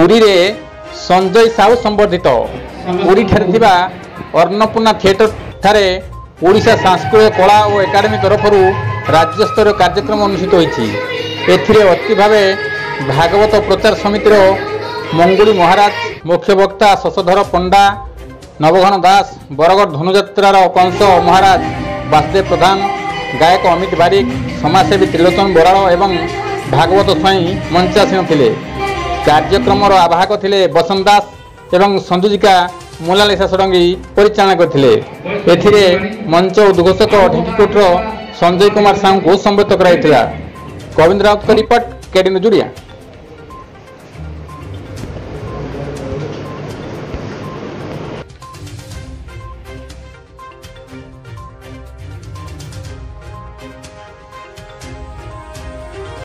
पुरी रे संजय साहू संबर्धित पुरी ठारे थिबा अन्नपूर्णा थिएटर ठारे ओडिशा सांस्कृतिक कला और एकाडेमी तरफ राज्य स्तर कार्यक्रम अनुष्ठित होईछि। एथिरे अति भावे भागवत प्रचार समितिर मंगुली महाराज, मुख्य वक्ता शशधर पंडा, नवघन दास, बरगढ़ धनुजात्रार कंस महाराज, वासुदेव प्रधान, गायक अमित बारिक, समाजसेवी त्रिलोचन बराड़ एवं भागवत स्वाई मंचासीन थिले। कार्यक्रम आवाहक थिले बसंत दास एवं संयोजिका मोनालिसा षडंगी परिचालना करथिले। एथिरे मंच उद्घोषक ढेंकीकोटर संजय कुमार साहू को संबोधित कराइथिला। गोविंद राउत का रिपोर्ट, केडी न्यूज।